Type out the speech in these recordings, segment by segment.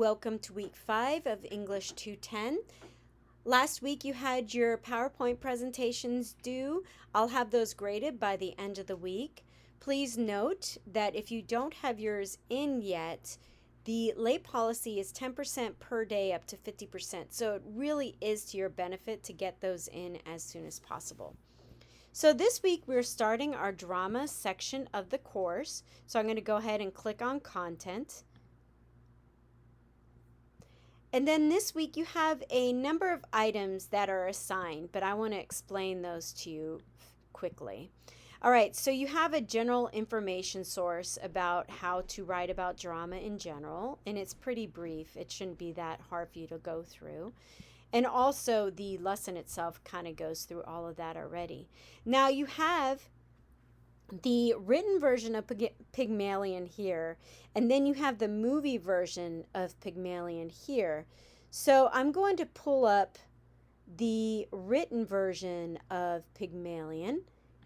Welcome to week 5 of English 210. Last week you had your PowerPoint presentations due. I'll have those graded by the end of the week. Please note that if you don't have yours in yet, the late policy is 10% per day up to 50%. So it really is to your benefit to get those in as soon as possible. So this week we're starting our drama section of the course. So I'm going to go ahead and click on content. And then this week you have a number of items that are assigned, but I want to explain those to you quickly. All right, so you have a general information source about how to write about drama in general, and it's pretty brief. It shouldn't be that hard for you to go through. And also the lesson itself kind of goes through all of that already. Now you have the written version of Pygmalion here, and then you have the movie version of Pygmalion here. So I'm going to pull up the written version of Pygmalion,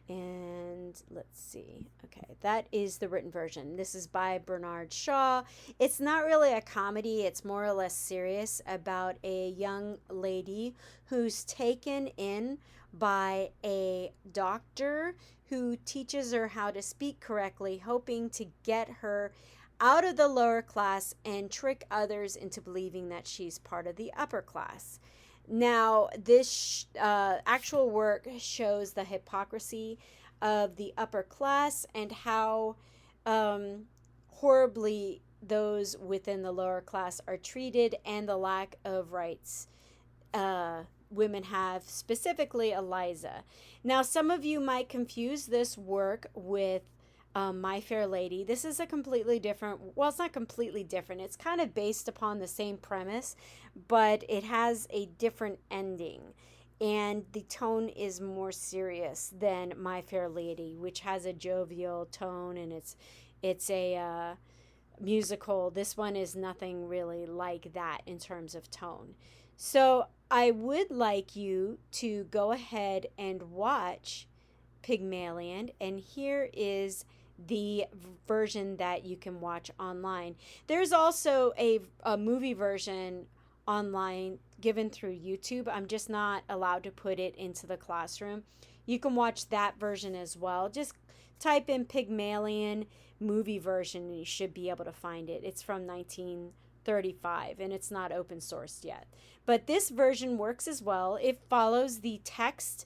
and let's see. Okay, that is the written version. This is by Bernard Shaw. It's not really a comedy. It's more or less serious about a young lady who's taken in by a doctor who teaches her how to speak correctly, hoping to get her out of the lower class and trick others into believing that she's part of the upper class. Now, this actual work shows the hypocrisy of the upper class and how horribly those within the lower class are treated and the lack of rights women have, specifically Eliza. Now, some of you might confuse this work with My Fair Lady. This is a completely different, well, it's not completely different. It's kind of based upon the same premise, but it has a different ending. And the tone is more serious than My Fair Lady, which has a jovial tone, and it's a musical. This one is nothing really like that in terms of tone. So I would like you to go ahead and watch Pygmalion, and here is the version that you can watch online. There's also a movie version online given through YouTube. I'm just not allowed to put it into the classroom. You can watch that version as well. Just type in Pygmalion movie version and you should be able to find it. It's from 1935 and it's not open sourced yet. But this version works as well. It follows the text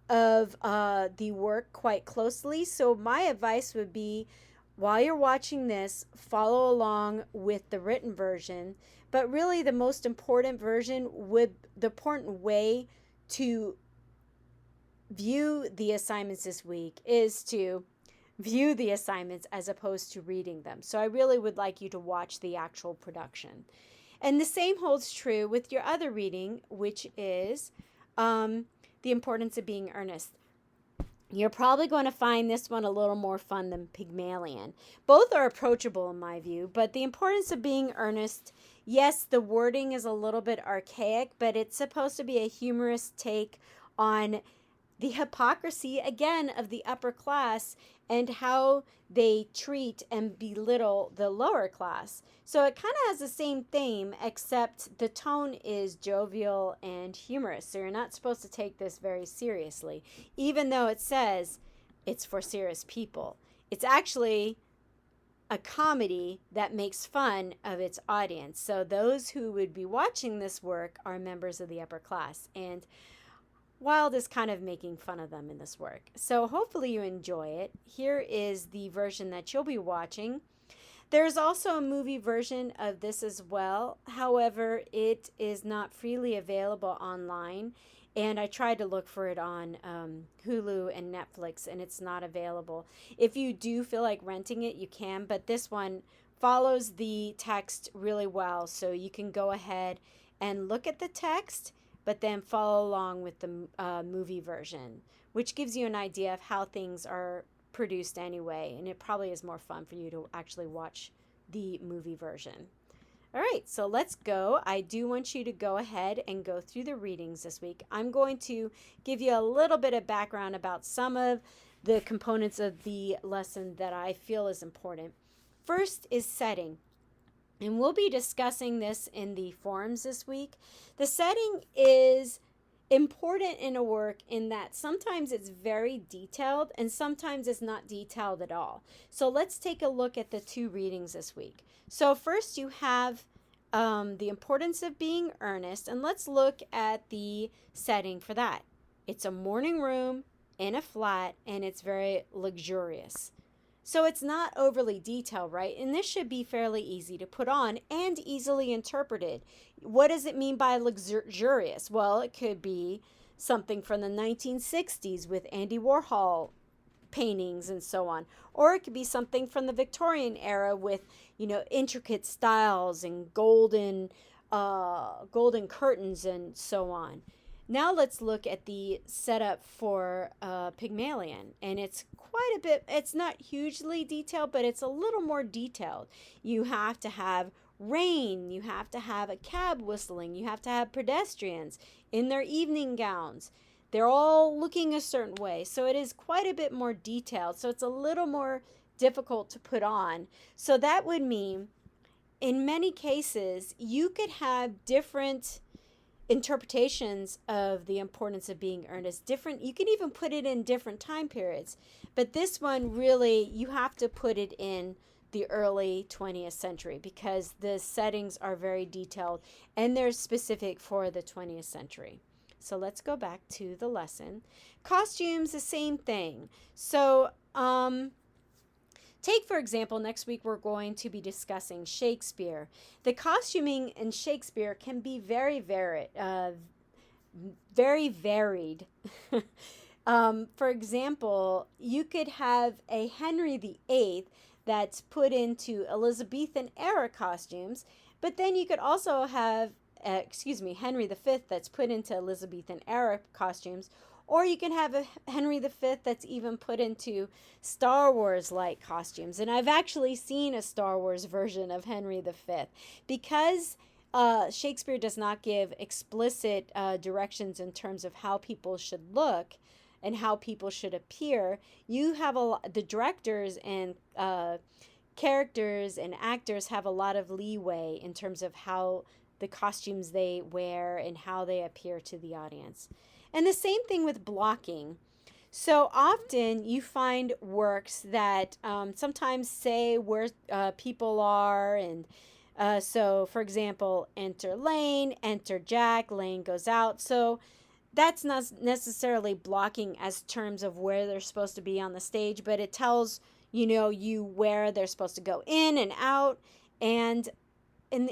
of the work quite closely. So my advice would be, while you're watching this, follow along with the written version. But really the most important version the important way to view the assignments this week is to view the assignments as opposed to reading them. So I really would like you to watch the actual production. And the same holds true with your other reading, which is The Importance of Being Earnest. You're probably going to find this one a little more fun than Pygmalion. Both are approachable in my view, but The Importance of Being Earnest, yes, the wording is a little bit archaic, but it's supposed to be a humorous take on the hypocrisy, again, of the upper class and how they treat and belittle the lower class. So it kind of has the same theme, except the tone is jovial and humorous. So you're not supposed to take this very seriously, even though it says it's for serious people. It's actually a comedy that makes fun of its audience. So those who would be watching this work are members of the upper class. And Wilde is kind of making fun of them in this work. So hopefully you enjoy it. Here is the version that you'll be watching. There's also a movie version of this as well. However, it is not freely available online. And I tried to look for it on Hulu and Netflix, and it's not available. If you do feel like renting it, you can. But this one follows the text really well. So you can go ahead and look at the text, but then follow along with the movie version, which gives you an idea of how things are produced anyway, and it probably is more fun for you to actually watch the movie version. All right, so let's go. I do want you to go ahead and go through the readings this week. I'm going to give you a little bit of background about some of the components of the lesson that I feel is important. First is setting. and we'll be discussing this in the forums this week. The setting is important in a work in that sometimes it's very detailed and sometimes it's not detailed at all. So let's take a look at the two readings this week. So first you have the importance of being earnest, and let's look at the setting for that. It's a morning room in a flat, and it's very luxurious. So it's not overly detailed, right? And this should be fairly easy to put on and easily interpreted. What does it mean by luxurious? Well, it could be something from the 1960s with Andy Warhol paintings and so on. Or it could be something from the Victorian era with, intricate styles and golden curtains and so on. Now let's look at the setup for Pygmalion, and it's quite a bit, it's not hugely detailed, but it's a little more detailed. You have to have rain, you have to have a cab whistling, you have to have pedestrians in their evening gowns. They're all looking a certain way, so it is quite a bit more detailed, so it's a little more difficult to put on. So that would mean, in many cases, you could have different interpretations of the importance of being earnest. You can even put it in different time periods, but this one really, you have to put it in the early 20th century because the settings are very detailed and they're specific for the 20th century. So let's go back to the lesson. Costumes, the same thing. So take, for example, next week we're going to be discussing Shakespeare. The costuming in Shakespeare can be very varied. For example, you could have a Henry VIII that's put into Elizabethan era costumes, but then you could also have, Henry V that's put into Elizabethan era costumes, or you can have a Henry V that's even put into Star Wars-like costumes. And I've actually seen a Star Wars version of Henry V. Because Shakespeare does not give explicit directions in terms of how people should look and how people should appear, you have the directors and characters and actors have a lot of leeway in terms of how the costumes they wear and how they appear to the audience. And the same thing with blocking. So often you find works that sometimes say where people are. And so, for example, enter Lane, enter Jack, Lane goes out. So that's not necessarily blocking as terms of where they're supposed to be on the stage, but it tells you where they're supposed to go in and out. And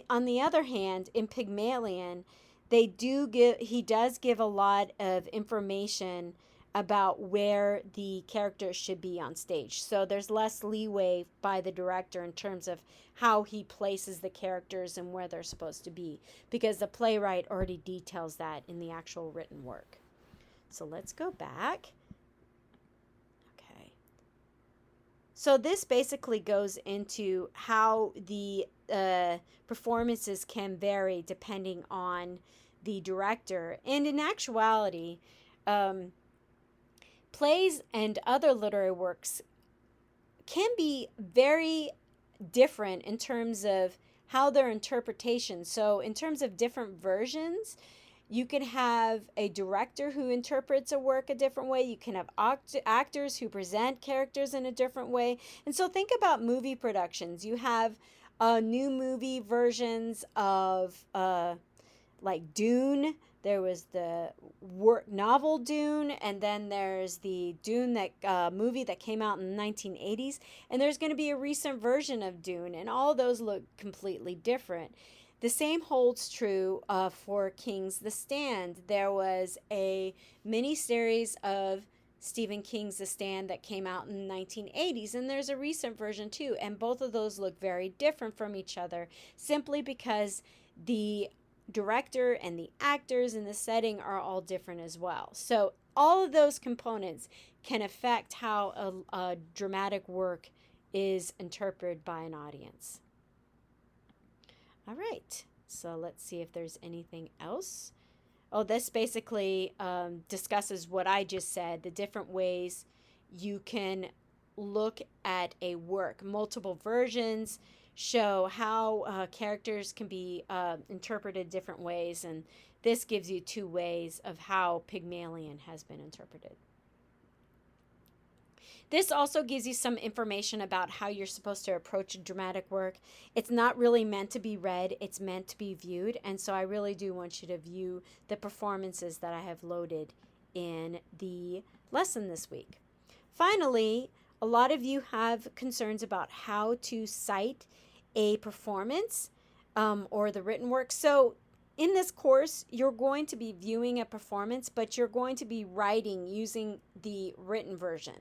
on the other hand, in Pygmalion, he does give a lot of information about where the characters should be on stage. So there's less leeway by the director in terms of how he places the characters and where they're supposed to be, because the playwright already details that in the actual written work. So let's go back. Okay. So this basically goes into how the performances can vary depending on the director. And in actuality, plays and other literary works can be very different in terms of how their interpretation. So in terms of different versions, you can have a director who interprets a work a different way. You can have actors who present characters in a different way. And so think about movie productions. You have new movie versions of like Dune. There was the novel Dune, and then there's the Dune that movie that came out in the 1980s, and there's going to be a recent version of Dune, and all those look completely different. The same holds true for King's The Stand. There was a miniseries of Stephen King's The Stand that came out in the 1980s, and there's a recent version too, and both of those look very different from each other simply because the director and the actors in the setting are all different as well. So all of those components can affect how a dramatic work is interpreted by an audience. All right, so let's see if there's anything else. Oh, this basically discusses what I just said, the different ways you can look at a work, multiple versions, show how characters can be interpreted different ways, and this gives you 2 ways of how Pygmalion has been interpreted. This also gives you some information about how you're supposed to approach dramatic work. It's not really meant to be read, it's meant to be viewed. And so I really do want you to view the performances that I have loaded in the lesson this week. Finally, a lot of you have concerns about how to cite a performance or the written work. So in this course, you're going to be viewing a performance, but you're going to be writing using the written version.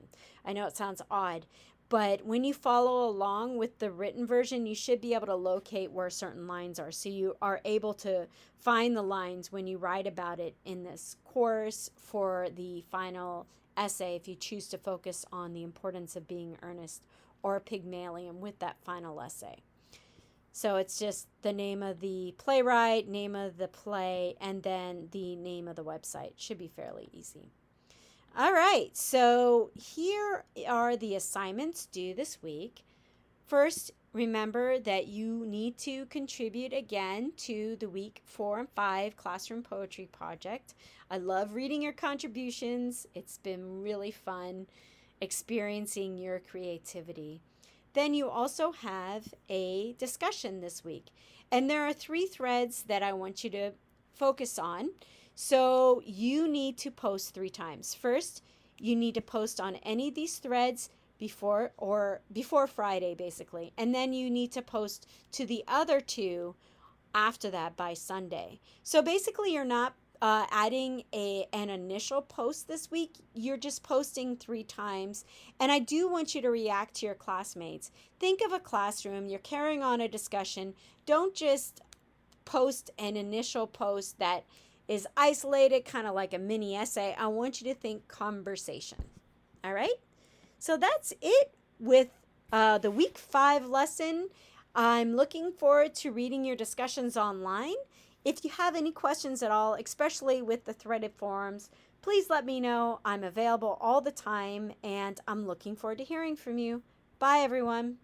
I know it sounds odd, but when you follow along with the written version, you should be able to locate where certain lines are. So you are able to find the lines when you write about it in this course for the final essay, if you choose to focus on the importance of being earnest or Pygmalion with that final essay. So it's just the name of the playwright, name of the play, and then the name of the website. Should be fairly easy. All right, so here are the assignments due this week. First, remember that you need to contribute again to the week 4 and 5 classroom poetry project. I love reading your contributions. It's been really fun experiencing your creativity. Then you also have a discussion this week. And there are 3 threads that I want you to focus on. So you need to post 3 times. First, you need to post on any of these threads before Friday, basically. And then you need to post to the other 2 after that by Sunday. So basically, you're not adding an initial post this week. You're just posting 3 times. And I do want you to react to your classmates. Think of a classroom. You're carrying on a discussion. Don't just post an initial post that is isolated, kind of like a mini essay. I want you to think conversation. All right? So that's it with the week 5 lesson. I'm looking forward to reading your discussions online. If you have any questions at all, especially with the threaded forums, please let me know. I'm available all the time, and I'm looking forward to hearing from you. Bye, everyone.